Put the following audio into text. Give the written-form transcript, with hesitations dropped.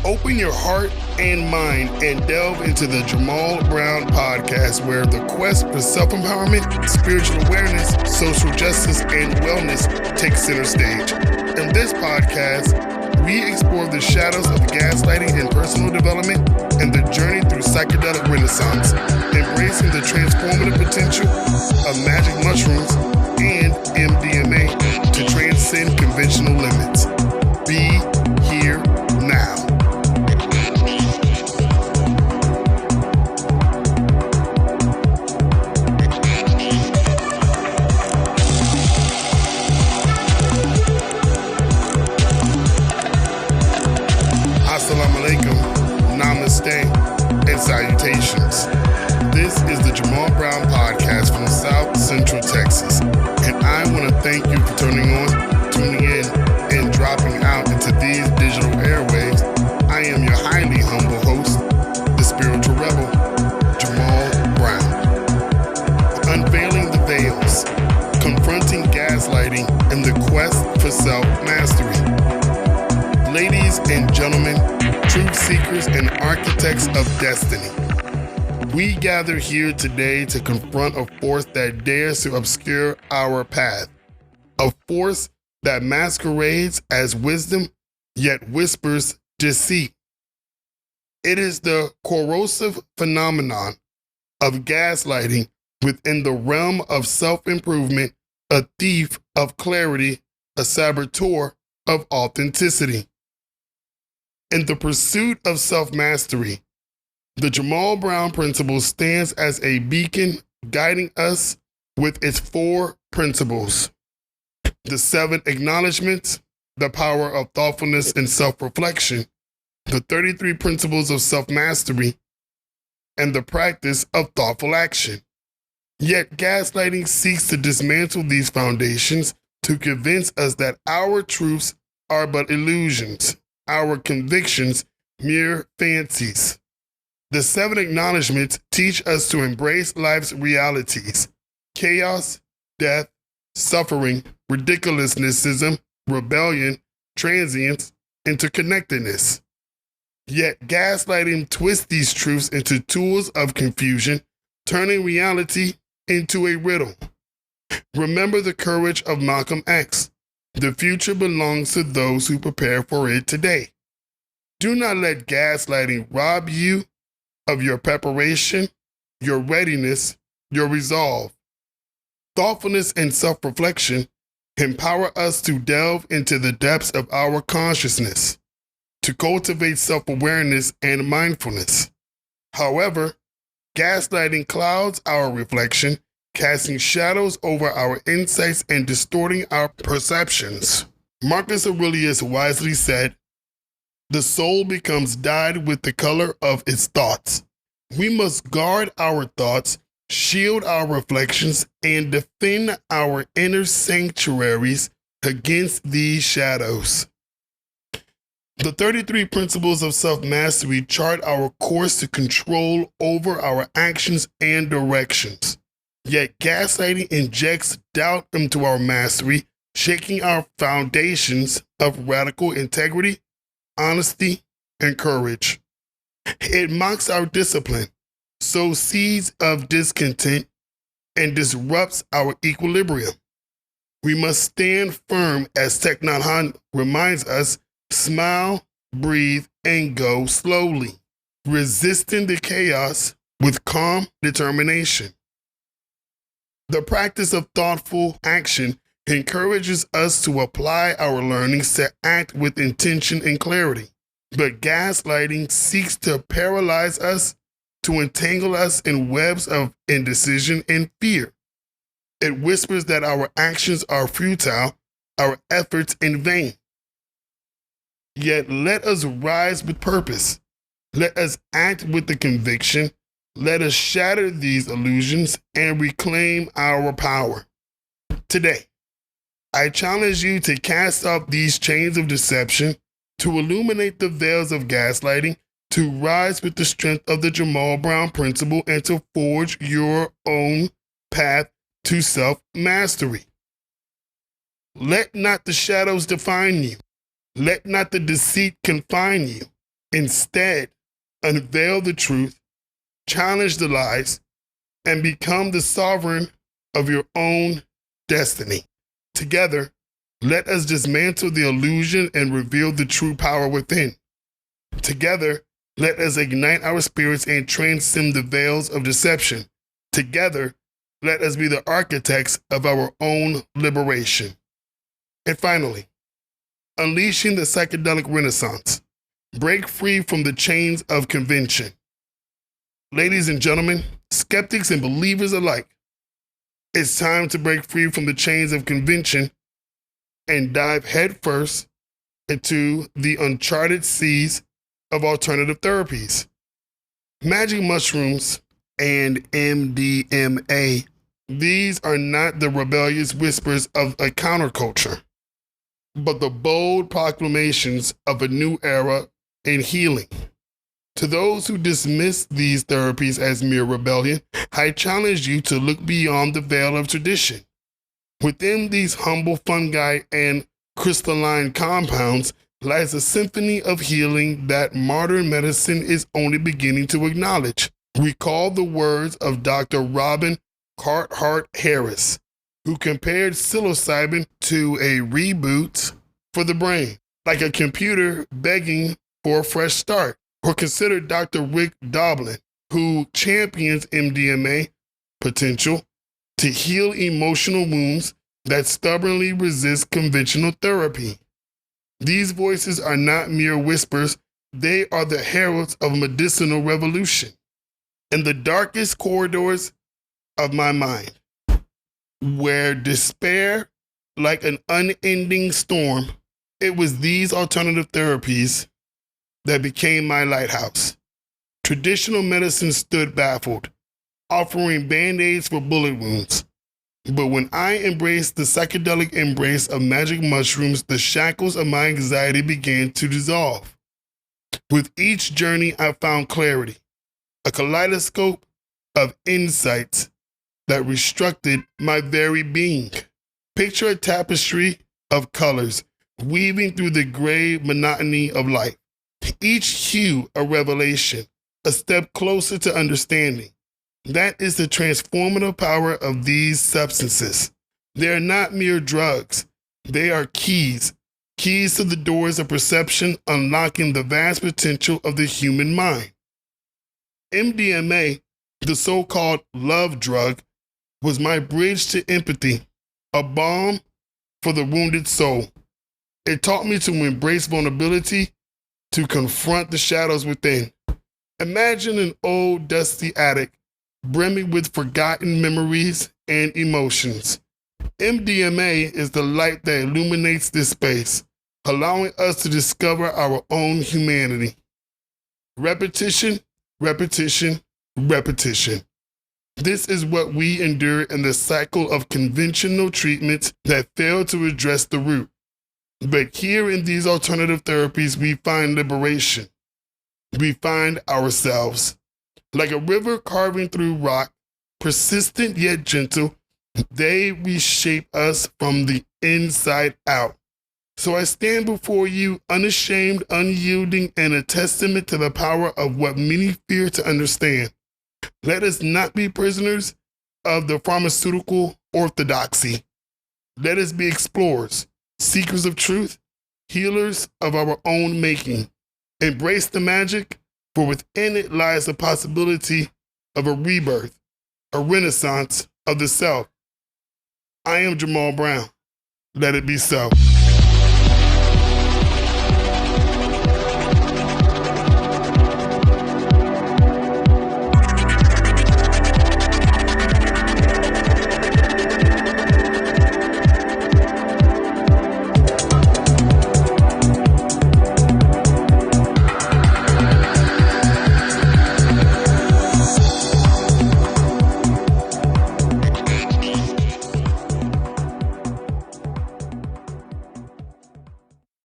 Open your heart and mind and delve into the Jamal Brown podcast, where the quest for self-empowerment, spiritual awareness, social justice, and wellness takes center stage. In this podcast, we explore the shadows of gaslighting in personal development and the journey through psychedelic renaissance, embracing the transformative potential of magic mushrooms and MDMA to transcend conventional limits. Be here now. Assalamu alaikum, namaste, and salutations. This is the Jamal Brown podcast from South Central Texas, and I want to thank you for tuning in, and dropping out into these digital airwaves. I am your highly humble host, the spiritual rebel, Jamal Brown. Unveiling the veils, confronting gaslighting, and the quest for self-mastery. Ladies and gentlemen, truth seekers and architects of destiny, we gather here today to confront a force that dares to obscure our path, a force that masquerades as wisdom, yet whispers deceit. It is the corrosive phenomenon of gaslighting within the realm of self-improvement, a thief of clarity, a saboteur of authenticity. In the pursuit of self-mastery, the Jamal Brown Principle stands as a beacon guiding us with its 4 principles: the 7 acknowledgments, the power of thoughtfulness and self-reflection, the 33 principles of self-mastery, and the practice of thoughtful action. Yet gaslighting seeks to dismantle these foundations to convince us that our truths are but illusions, our convictions mere fancies. The 7 acknowledgments teach us to embrace life's realities: chaos, death, suffering, ridiculousness, rebellion, transience, interconnectedness. Yet gaslighting twists these truths into tools of confusion, turning reality into a riddle. Remember the courage of Malcolm X. The future belongs to those who prepare for it today. Do not let gaslighting rob you of your preparation, your readiness, your resolve. Thoughtfulness and self-reflection empower us to delve into the depths of our consciousness, to cultivate self-awareness and mindfulness. However, gaslighting clouds our reflection, casting shadows over our insights and distorting our perceptions. Marcus Aurelius wisely said, "The soul becomes dyed with the color of its thoughts." We must guard our thoughts, shield our reflections, and defend our inner sanctuaries against these shadows. The 33 principles of self-mastery chart our course to control over our actions and directions. Yet gaslighting injects doubt into our mastery, shaking our foundations of radical integrity, honesty, and courage. It mocks our discipline, sows seeds of discontent, and disrupts our equilibrium. We must stand firm, as Thich Nhat Hanh reminds us: smile, breathe, and go slowly, resisting the chaos with calm determination. The practice of thoughtful action encourages us to apply our learnings, to act with intention and clarity. But gaslighting seeks to paralyze us, to entangle us in webs of indecision and fear. It whispers that our actions are futile, our efforts in vain. Yet let us rise with purpose. Let us act with the conviction. Let us shatter these illusions and reclaim our power. Today, I challenge you to cast off these chains of deception, to illuminate the veils of gaslighting, to rise with the strength of the Jamal Brown Principle, and to forge your own path to self-mastery. Let not the shadows define you. Let not the deceit confine you. Instead, unveil the truth, challenge the lies, and become the sovereign of your own destiny. Together, let us dismantle the illusion and reveal the true power within. Together, let us ignite our spirits and transcend the veils of deception. Together, let us be the architects of our own liberation. And finally, unleashing the psychedelic renaissance. Break free from the chains of convention. Ladies and gentlemen, skeptics and believers alike, it's time to break free from the chains of convention and dive headfirst into the uncharted seas of alternative therapies. Magic mushrooms and MDMA, these are not the rebellious whispers of a counterculture, but the bold proclamations of a new era in healing. To those who dismiss these therapies as mere rebellion, I challenge you to look beyond the veil of tradition. Within these humble fungi and crystalline compounds lies a symphony of healing that modern medicine is only beginning to acknowledge. Recall the words of Dr. Robin Carhart Harris, who compared psilocybin to a reboot for the brain, like a computer begging for a fresh start. Or consider Dr. Rick Doblin, who champions MDMA potential to heal emotional wounds that stubbornly resist conventional therapy. These voices are not mere whispers, they are the heralds of medicinal revolution. In the darkest corridors of my mind, where despair like an unending storm, it was these alternative therapies that became my lighthouse. Traditional medicine stood baffled, offering band-aids for bullet wounds. But when I embraced the psychedelic embrace of magic mushrooms, the shackles of my anxiety began to dissolve. With each journey, I found clarity, a kaleidoscope of insights that restructured my very being. Picture a tapestry of colors weaving through the gray monotony of life. Each hue a revelation, a step closer to understanding. That is the transformative power of these substances. They are not mere drugs. They are keys to the doors of perception, unlocking the vast potential of the human mind. MDMA, the so-called love drug, was my bridge to empathy, a balm for the wounded soul. It taught me to embrace vulnerability, to confront the shadows within. Imagine an old, dusty attic brimming with forgotten memories and emotions. MDMA is the light that illuminates this space, allowing us to discover our own humanity. Repetition, repetition, repetition. This is what we endure in the cycle of conventional treatments that fail to address the root. But here in these alternative therapies, we find liberation. We find ourselves. Like a river carving through rock, persistent yet gentle, they reshape us from the inside out. So I stand before you unashamed, unyielding, and a testament to the power of what many fear to understand. Let us not be prisoners of the pharmaceutical orthodoxy. Let us be explorers, seekers of truth, healers of our own making. Embrace the magic, for within it lies the possibility of a rebirth, a renaissance of the self. I am Jamal Brown. Let it be so.